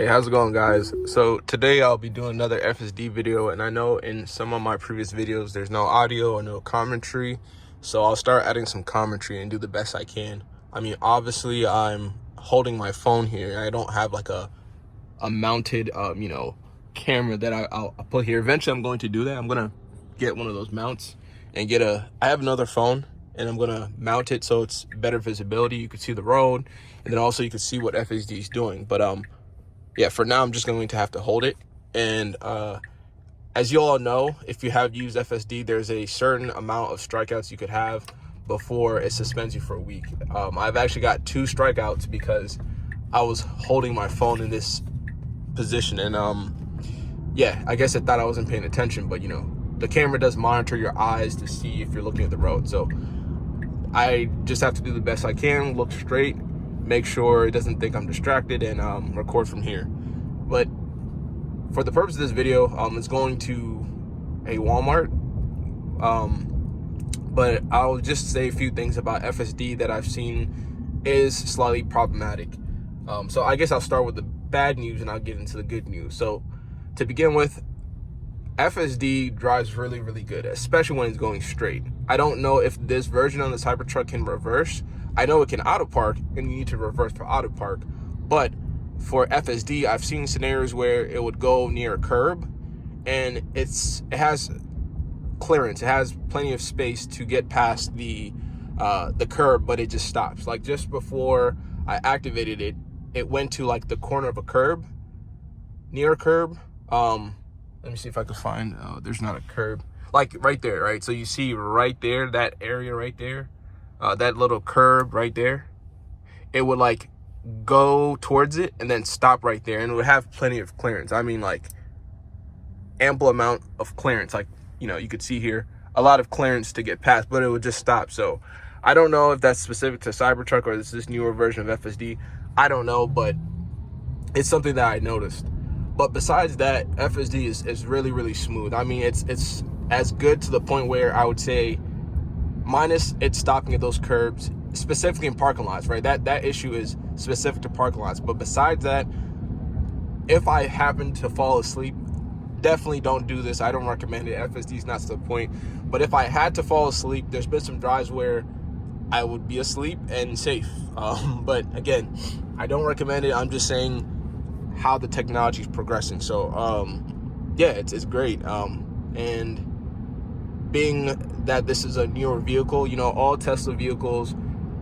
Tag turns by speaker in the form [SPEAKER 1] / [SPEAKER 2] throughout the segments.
[SPEAKER 1] Hey, how's it going, guys? So today I'll be doing another FSD video, and I know in some of my previous videos there's no audio or no commentary, so I'll start adding some commentary and do the best I can. I mean, obviously I'm holding my phone here. I don't have like a mounted camera that I'll put here. Eventually I'm going to do that. I'm gonna get one of those mounts and I have another phone, and I'm gonna mount it so it's better visibility. You can see the road, and then also you can see what FSD is doing. But yeah, for now, I'm just going to have to hold it. And as you all know, if you have used FSD, there's a certain amount of strikeouts you could have before it suspends you for a week. I've actually got 2 strikeouts because I was holding my phone in this position. And yeah, I guess I thought I wasn't paying attention, but the camera does monitor your eyes to see if you're looking at the road. So I just have to do the best I can, look straight, make sure it doesn't think I'm distracted, and record from here. But for the purpose of this video, it's going to a Walmart. But I'll just say a few things about FSD that I've seen is slightly problematic. So I guess I'll start with the bad news and I'll get into the good news. So to begin with, FSD drives really, really good, especially when it's going straight. I don't know if this version on the CyberTruck can reverse. I know it can auto park, and you need to reverse for auto park. But for FSD, I've seen scenarios where it would go near a curb, and it has clearance. It has plenty of space to get past the curb, but it just stops. Like just before I activated it, it went to like the corner of a curb, near a curb. Let me see if I can find. There's not a curb. Like right there, right? So you see right there, that area right there. That little curb right there, it would like go towards it and then stop right there, and it would have plenty of clearance. I mean, like ample amount of clearance. Like, you could see here a lot of clearance to get past, but it would just stop. So I don't know if that's specific to CyberTruck or this newer version of FSD. I don't know, but it's something that I noticed. But besides that, FSD is really, really smooth. I mean, it's as good to the point where I would say, minus it stopping at those curbs, specifically in parking lots, right? That issue is specific to parking lots. But besides that, if I happen to fall asleep, definitely don't do this. I don't recommend it. FSD is not to the point. But if I had to fall asleep, there's been some drives where I would be asleep and safe. But again, I don't recommend it. I'm just saying how the technology is progressing. So yeah, it's great. And being that this is a newer vehicle, all Tesla vehicles,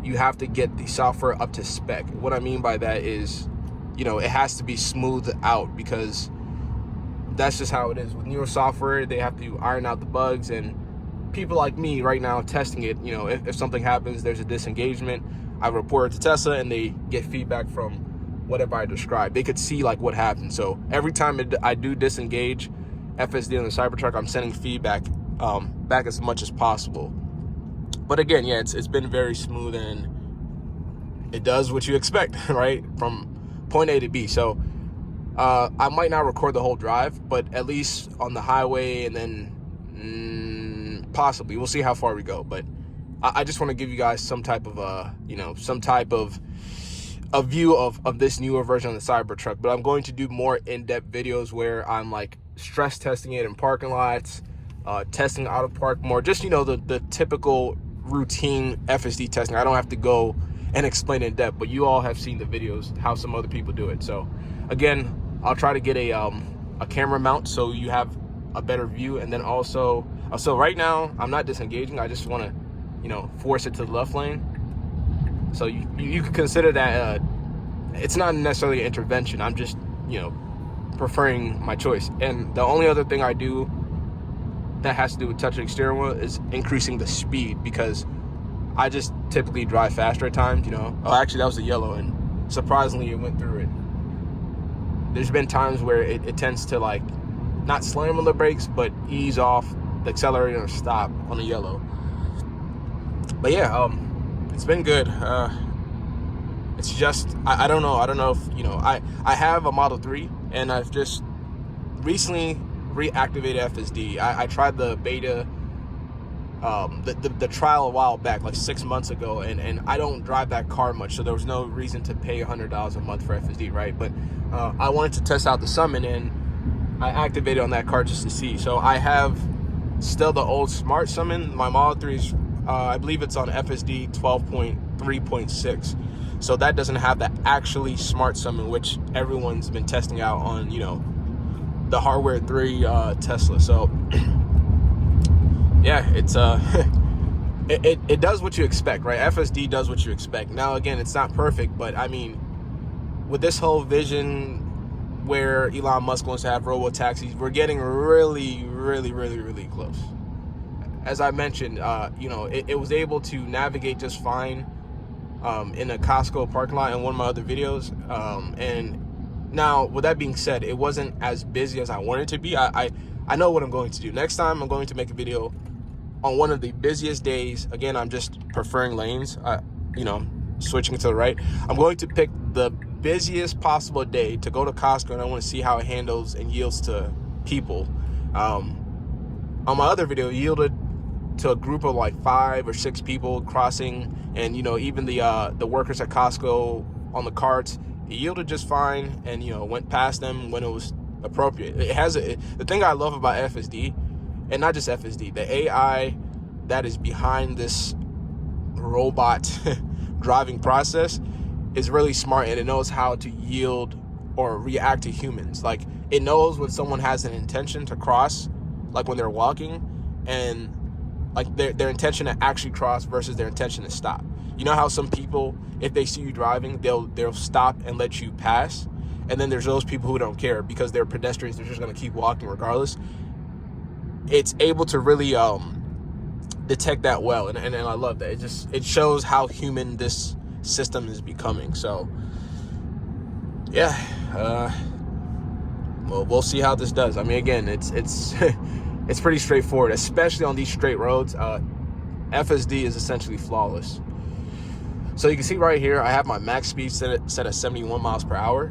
[SPEAKER 1] you have to get the software up to spec. What I mean by that is, it has to be smoothed out, because that's just how it is. With newer software, they have to iron out the bugs, and people like me right now testing it, if something happens, there's a disengagement, I report it to Tesla, and they get feedback from whatever I described. They could see like what happened. So every time I do disengage FSD on the CyberTruck, I'm sending feedback back as much as possible. But again, yeah, it's been very smooth, and it does what you expect, right, from point A to B. So I might not record the whole drive, but at least on the highway, and then possibly we'll see how far we go. But I just want to give you guys some type of a view of this newer version of the CyberTruck. But I'm going to do more in-depth videos where I'm like stress testing it in parking lots, testing auto park more, just the typical routine FSD testing. I don't have to go and explain in depth, but you all have seen the videos how some other people do it. So again, I'll try to get a camera mount so you have a better view. And then also, so right now I'm not disengaging, I just want to force it to the left lane. So you could consider that it's not necessarily an intervention. I'm just preferring my choice. And the only other thing I do that has to do with touching the steering wheel is increasing the speed, because I just typically drive faster at times. Oh, actually that was a yellow, and surprisingly it went through it. There's been times where it tends to like not slam on the brakes, but ease off the accelerator or stop on the yellow. But yeah, it's been good. It's just I don't know if I have a Model 3, and I've just recently reactivated FSD. I tried the beta the trial a while back, like 6 months ago, and I don't drive that car much, so there was no reason to pay $100 a month for FSD, right? But I wanted to test out the Summon, and I activated on that car just to see. So I have still the old Smart Summon. My Model 3 is, I believe it's on FSD 12.3.6. So that doesn't have the actually Smart Summon, which everyone's been testing out on, the Hardware 3 Tesla. So yeah, it's it does what you expect, right? FSD does what you expect. Now again, it's not perfect, but I mean, with this whole vision where Elon Musk wants to have robo-taxis, we're getting really, really, really, really close. As I mentioned, it was able to navigate just fine in a Costco parking lot in one of my other videos. And now, with that being said, it wasn't as busy as I wanted it to be. I know what I'm going to do. Next time, I'm going to make a video on one of the busiest days. Again, I'm just preferring lanes, switching to the right. I'm going to pick the busiest possible day to go to Costco, and I want to see how it handles and yields to people. On my other video, it yielded to a group of like 5 or 6 people crossing, and even the workers at Costco on the carts, it yielded just fine, and went past them when it was appropriate. It has the thing I love about FSD, and not just FSD, the AI that is behind this robot driving process is really smart, and it knows how to yield or react to humans. Like, it knows when someone has an intention to cross, like when they're walking, and like their intention to actually cross versus their intention to stop. You know how some people, if they see you driving, they'll stop and let you pass, and then there's those people who don't care because they're pedestrians, they're just going to keep walking regardless. It's able to really detect that well, and I love that. It shows how human this system is becoming. So yeah, well, we'll see how this does. I mean, again, it's it's pretty straightforward, especially on these straight roads. FSD is essentially flawless. So you can see right here, I have my max speed set at 71 miles per hour.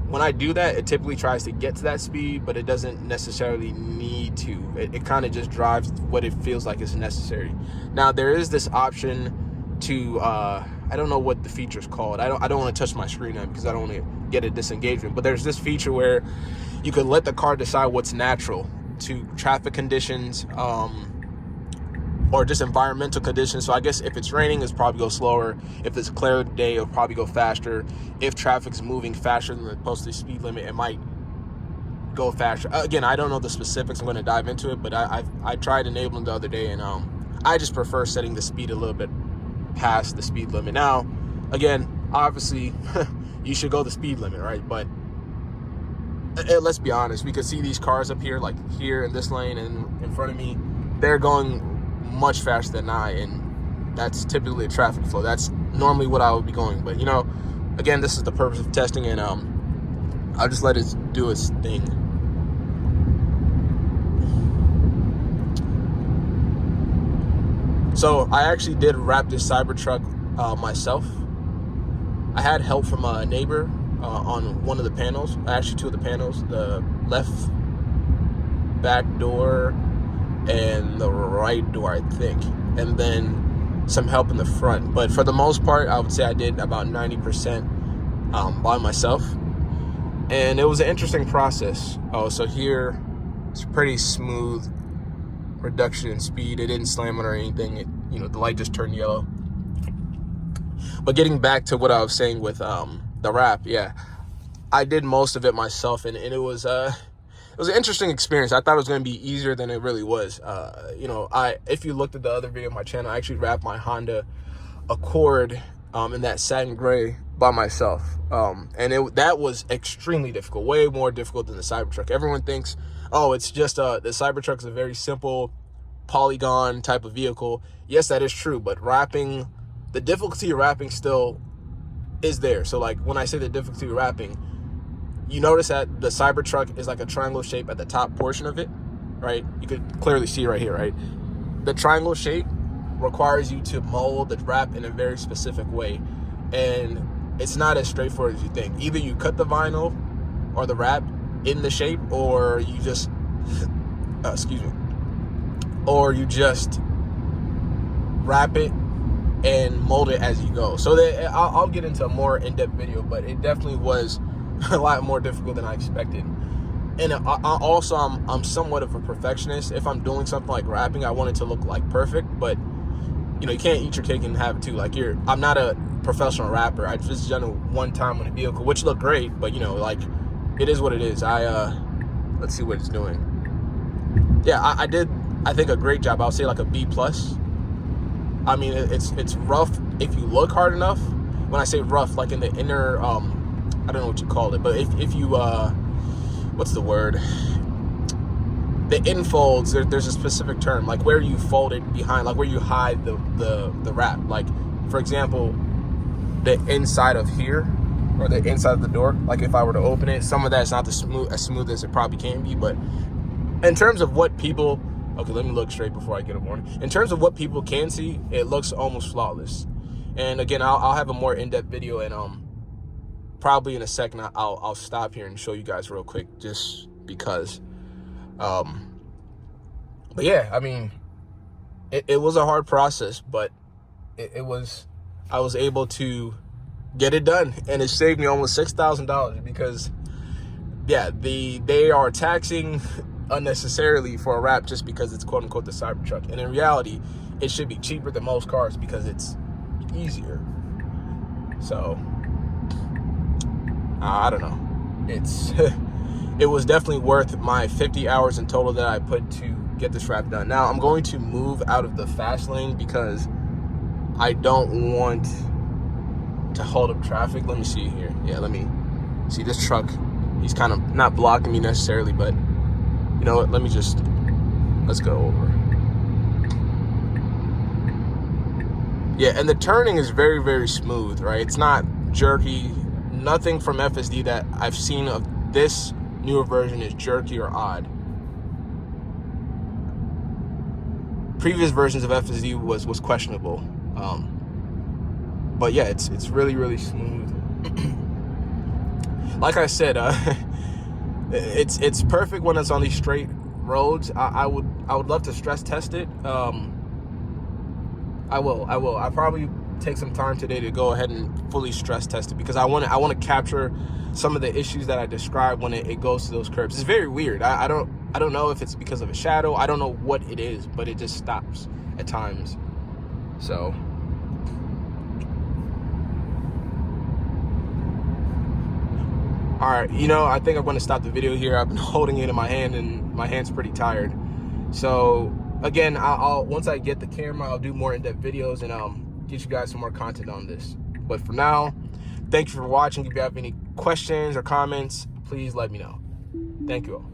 [SPEAKER 1] When I do that, it typically tries to get to that speed, but it doesn't necessarily need to. It kind of just drives what it feels like is necessary. Now, there is this option to, I don't know what the feature is called. I don't want to touch my screen now because I don't want to get a disengagement. But there's this feature where you can let the car decide what's natural to traffic conditions, or just environmental conditions. So I guess if it's raining, it's probably go slower. If it's a clear day, it'll probably go faster. If traffic's moving faster than the posted speed limit, it might go faster. Again, I don't know the specifics. I'm going to dive into it, but I tried enabling the other day, and I just prefer setting the speed a little bit past the speed limit. Now, again, obviously, you should go the speed limit, right? But let's be honest. We could see these cars up here, like here in this lane and in front of me. They're going much faster than I, and that's typically a traffic flow. That's normally what I would be going. But again, this is the purpose of testing, and I'll just let it do its thing. So I actually did wrap this CyberTruck myself. I had help from a neighbor on one of the panels, actually 2 of the panels, the left back door and the right door, I think, and then some help in the front. But for the most part, I would say I did about 90% by myself, and it was an interesting process. So here it's pretty smooth reduction in speed. It didn't slam it or anything. The light just turned yellow. But getting back to what I was saying with the wrap, yeah, I did most of it myself, and it was an interesting experience. I thought it was going to be easier than it really was. If you looked at the other video on my channel, I actually wrapped my Honda Accord in that satin gray by myself, and that was extremely difficult, way more difficult than the Cybertruck. Everyone thinks, oh, it's just the Cybertruck is a very simple polygon type of vehicle. Yes, that is true, but the difficulty of wrapping still is there. So like when I say the difficulty of wrapping, you notice that the Cybertruck is like a triangle shape at the top portion of it, right? You could clearly see right here, right? The triangle shape requires you to mold the wrap in a very specific way, and it's not as straightforward as you think. Either you cut the vinyl or the wrap in the shape, or you just or you just wrap it and mold it as you go. So that I'll get into a more in-depth video, but it definitely was a lot more difficult than I expected. And I'm somewhat of a perfectionist. If I'm doing something like wrapping, I want it to look like perfect, but you know, you can't eat your cake and have it too. Like I'm not a professional rapper. I just done it one time on a vehicle, which looked great, but you know, like it is what it is. Let's see what it's doing. Yeah, I did, I think, a great job. I'll say like a B+. I mean, it's rough if you look hard enough. When I say rough, like in the inner, I don't know what you call it, but if you, what's the word? The infolds, there's a specific term, like where you fold it behind, like where you hide the wrap. Like, for example, the inside of here, or the inside of the door, like if I were to open it, some of that's not as smooth as it probably can be, but in terms of what people, okay, let me look straight before I get a warning. In terms of what people can see, it looks almost flawless. And again, I'll have a more in-depth video, and probably in a second I'll stop here and show you guys real quick, just because. But yeah, I mean, it was a hard process, but I was able to get it done, and it saved me almost $6,000 because, yeah, they are taxing unnecessarily for a wrap just because it's quote unquote the CyberTruck, and in reality, it should be cheaper than most cars because it's easier. So I don't know. It was definitely worth my 50 hours in total that I put to get this wrap done. Now I'm going to move out of the fast lane because I don't want to hold up traffic. Let me see here. Yeah, let me see this truck. He's kind of not blocking me necessarily, but you know what? Let's go over. Yeah, and the turning is very, very smooth, right? It's not jerky. Nothing from FSD that I've seen of this newer version is jerky or odd. Previous versions of FSD was questionable, but yeah, it's really, really smooth. Like I said, it's perfect when it's on these straight roads. I would love to stress test it. I will. I'll probably take some time today to go ahead and fully stress test it because I want to capture some of the issues that I described when it goes to those curves. It's very weird. I don't know if it's because of a shadow. I don't know what it is, but it just stops at times. So all right, you know, I think I'm going to stop the video here. I've been holding it in my hand and my hand's pretty tired. So again, I'll once I get the camera, I'll do more in-depth videos and get you guys some more content on this. But for now, thank you for watching. If you have any questions or comments, please let me know. Thank you all.